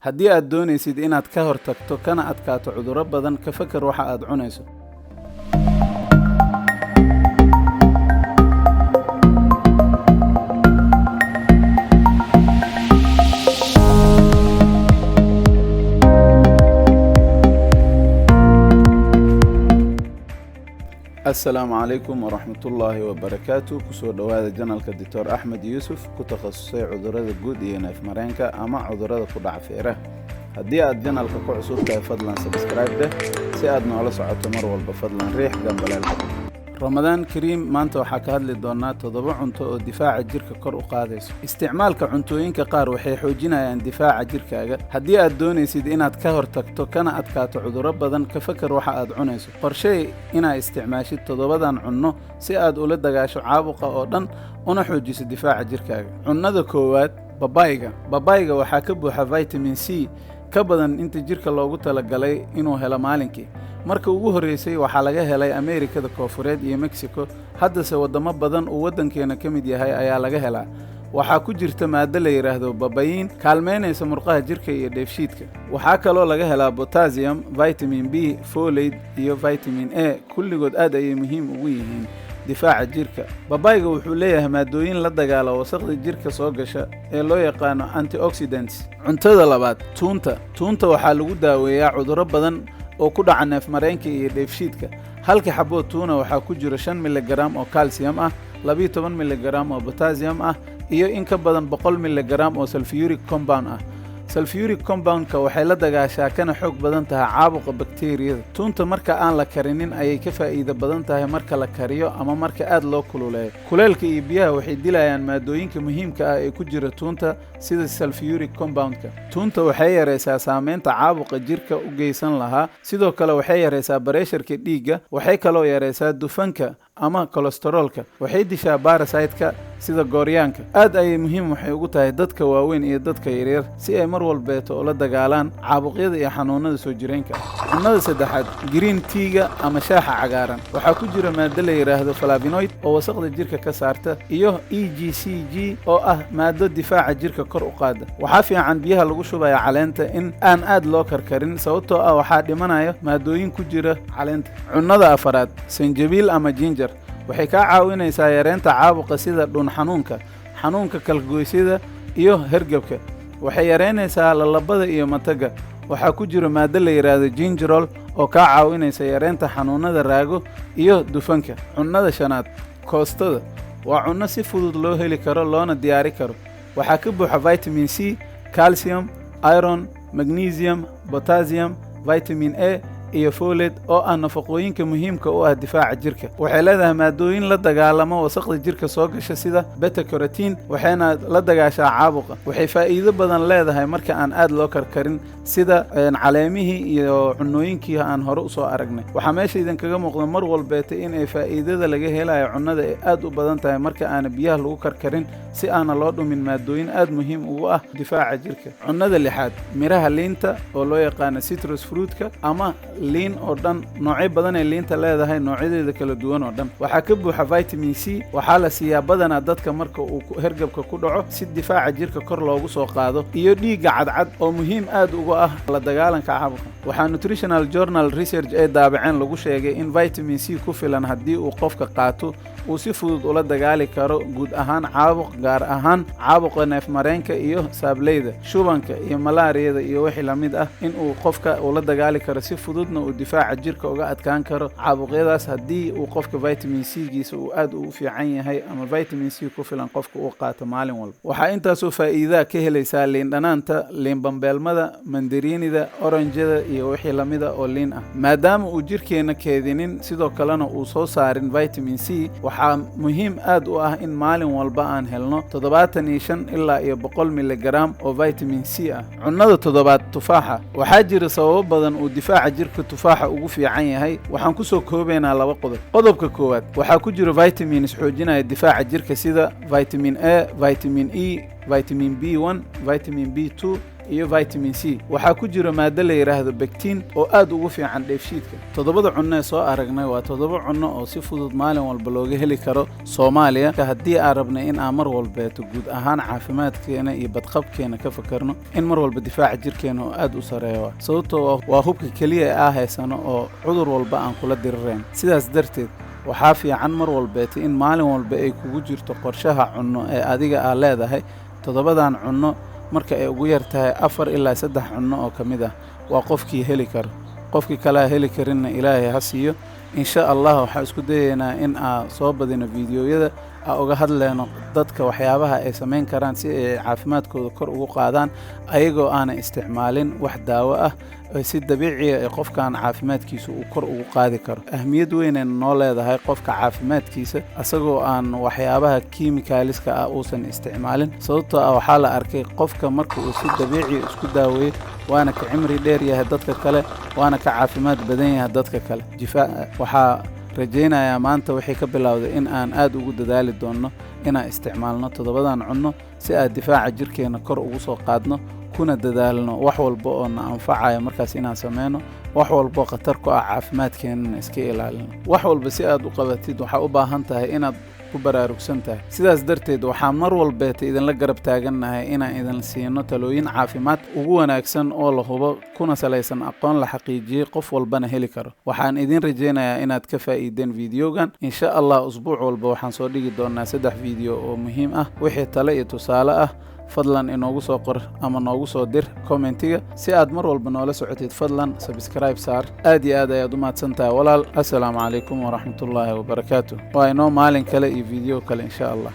haddii aad doonaysid inaad ka hortagto kana adkaato cudurro badan ka fakar waxa aad cunayso. السلام عليكم ورحمة الله وبركاته. كسو دوادا جنالك الدكتور أحمد يوسف كتخصصي عذرات الجود نايف مرينكا أما عذرات كدع فيره. هدي أد جنالك كعصوبك فضلا سبسكرايب ده سيادنا على صعود مروة بفضلا ريح جنب العلم. رمضان كريم maanta waxaa ka hadli doonaa 7 cunto oo difaaca jirka kor u qaadayso. Isticmaalka cuntooyinka qaar waxay xoojinayaan difaaca jirkaaga. Haddii aad doonaysid inaad ka hortagto kana adkaato cudurro badan ka fakar waxa aad cunayso. Qorsheey inaad isticmaashid 7dan cunno si aad ula dagaasho caabuqa oo dhan una xoojiso difaaca jirkaaga. Cunnada koowaad babayga waxaa ka buuxa vitamin C ka badan inta jirka loogu talagalay inuu helo maalinkii. marka ugu horeysay waxaa laga helay Ameerikada Koonfureed iyo Mexico, haddase wadamo badan oo wadankeena ka mid yahay ayaa laga helaa. waxaa ku jirta maado la yiraahdo babayin kaalmeynaysa murqaha jirka iyo dheefshiidka. waxaa kaloo laga helaa potassium, vitamin B, folate iyo vitamin A, kulligood aad ayay muhiim ugu yihiin difaaca jirka. babayga wuxuu leeyahay maadooyin la dagaala wasakhda jirka soo gasha ee loo yaqaano antioxidants. cuntada labaad, tuunta waxaa lagu daaweeyaa cudurro badan oo ku dhaca neef mareenka iyo dheefshiidka. halka xaboo tuuna waxaa ku jira 5 mg oo calcium ah, 12 mg oo potassium ah iyo in ka badan 100 mg oo sulfuric compound ah. sulfuric compound-ka waxay la dagaashaa kana xoog badan tahay caabuqa bakteeriyada. tuunta marka aan la karinin ayay ka faa'iido badan tahay marka la kariyo ama marka aad loo kululeeyo. kuleelka iyo biyaha waxay dilayaan maadooyinka muhiimka ah ee ku jira tuunta sida sulfuric compound-ka. tuunta waxay yareysaa saameynta caabuqa jirka u geysan lahaa, sidoo kale waxay yareysaa bareesharka dhiigga, waxay kaloo yareysaa dufanka ama kolestaroolka, waxay dishaa parasite-ka sida gooryaanka. aad ayay muhiim waxay ugu tahay dadka waaweyn iyo dadka yaryar si ay mar walbeeto ula dagaalaan caabuqyada iyo xanuunada soo jireenka. cunnada saddexaad, green tea-ga ama shaaha cagaaran, waxaa ku jira maado la yiraahdo flavonoid oo wasakhda jirka ka saarta iyo EGCG oo ah maado difaaca jirka kor u qaada. waxaa fiican biyaha lagu shubaya caleenta in aan aad loo karkarin sababtoo ah waxaa dhimanaya maadooyin ku jira caleenta. cunnada afaraad, sanjabiil ama ginger, waxay ka caawinaysaa yareynta caabuqa sida dhun xanuunka kalgoysyada iyo hergebka. waxay yareynaysaa lalabada iyo mataga. waxaa ku jira maado la yiraahdo gingerol oo ka caawinaysa yareynta xanuunada raago iyo dufanka. cunnada shanaad, koostada, waa cunno si fudud loo heli karo loona diyaari karo. waxaa ka buuxa vitamin C, calcium, iron, magnesium, potassium, vitamin A iyo folate oo ah nafaqooyinka muhiimka u ah difaaca jirka. waxay leedahay maadooyin la dagaalama wasakhda jirka soo gasha sida beta carotene, waxayna la dagaashaa caabuqa. waxay faa'iido badan leedahay marka aan aad loo karkarin sida caleemihii iyo cunnooyinkii aan hore u soo aragnay. waxaa meesha idinkaga muuqda mar walbeeta in ay faa'iidada laga helayo cunnada ay aad u badan tahay marka aan biyaha lagu karkarin si aana loo dhumin maadooyin aad muhiim ugu ah difaaca jirka. cunnada lixaad, miraha liinta oo loo yaqaano citrus fruit-ka ama liin oo dhan. noocyo badan ee liinta leedahay, noocyadeeda kala duwan oo dhan. waxaa ka buuxa vitamin C, waxaa la siiyaa badanaa dadka marka uu hergebka ku dhaco si difaaca jirka kor loogu soo qaado, iyo dhiigga cadcad oo muhiim aad uga ah la dagaalanka caabuqa. waxaa Nutritional Journal Research ee daabaceen lagu sheegay in vitamin C ku filan haddii uu qofka qaato uu si fudud ula dagaali karo guud ahaan caabuq, gaar ahaan caabuqa neef mareenka iyo saableyda, shubanka iyo malaariyada iyo wixii la mid ah, in uu qofka ula dagaali karo si fududna uu difaaca jirka uga adkaan karo caabuqyadaas haddii uu qofka vitamin C-giisa uu aad u fiican yahay ama vitamin C ku filan qofka uu qaato maalin walba. waxaa intaasoo faa'iidaa ka helaysaa liin dhanaanta, liin bambeelmada, mandariinida, oranjada iyo wixii la mid ah oo liin ah. maadaama uu jirkeena keedinin sidoo kalena uu soo saarin vitamin C, waxaa muhiim aad u ah in maalin walba aan helno 75 ilaa 100 mg oo vitamin C ah. cunnada toddobaad, tufaaxa, waxaa jira sababo badan uu difaaca jirka tufaaxa ugu fiican yahay. waxaan ku soo koobaynaa 2 qodob. qodobka koowaad, waxaa ku jira vitamins xoojinaya difaaca jirka sida vitamin A, vitamin E, vitamin B1, vitamin B2 iyo vitamin C. waxaa ku jira maado la yiraahdo pectin oo aad ugu fiican dheefshiidka. 7 cunno ee soo aragnay waa 7 cunno oo si fudud maalin walba looga heli karo Soomaaliya. haddii aan rabnay in aan mar walba guud ahaan caafimaadkeena iyo badqabkeena ka fakarno, in mar walba difaaca jirkeena oo aad u sareeyo, sababtoo waa hubka kaliya ee haysano oo cudur walba aan kula dirireen. sidaas darteed waxaa fiican mar walba in maalin walba ay kugu jirto qorshaha cunno ee adiga aad leedahay. 7dan cunno marka ay ugu yar tahay 4 ilaa 3 cunno oo kamid ah waa qofkii heli karo. qofkii kale heli karinna Ilaahay ha siiyo. insha Allah waxaan isku dayeynaa in aan soo badino fiidiyoyada uga hadlayno dadka waxyaabaha ay sameyn karaan si ay caafimaadkooda kor ugu qaadaan ayagoo aan isticmaalin wax daawo ah, si dabiici ah qofkan caafimaadkiisa uu kor ugu qaadi karo. ahmiyad weyn ay noo leedahay qofka caafimaadkiisa asagoo aan waxyaabaha kiimikaaliska ah uusan isticmaalin, sababtoo ah waxaa la arkay qofka marka uu si dabiici isku daaweeyo waana ka cimri dheer yahay dadka kale, waana ka caafimaad badan yahay dadka kale. waxaa rajaynayaa maanta wixii ka bilowday in aan aad ugu dadaali doono inaan isticmaalno 7dan cunno si aan difaaca jirkeena kor ugu soo qaadno, kuna dadaalno wax walba oo na anfacayo markaas inaan sameeyno, wax walba khatar ku ah caafimaadkeena iska ilaalino. wax walba si aad u qabatid waxa u baahan tahay inaad ku baraarugsan tahay. sidaas darteed waxaan mar walba idinla garab taaganahay inaan idin siino talooyin caafimaad ugu wanaagsan oo la hubo kuna salaysan aqoon la xaqiijiyay qof walbana heli karo. waxaan idin rajaynayaa inaad ka faa'iideen fiidiyogan. insha Allah usbuuc walba waxaan soo dhigi doonaa 3 fiidiyo oo muhiim ah. wixii talo iyo tusaale ah fadlan inoogu soo qor ama noogu soo dir commentiga si aad mar walba noola socotid. fadlan subscribe saar. aad iyo aad ayaad u mahadsantahay walaal. assalaamu calaykum waraxmatullaahi wabarakaatuh. waa inoo maalin kale iyo fiidiyo kale insha Allah.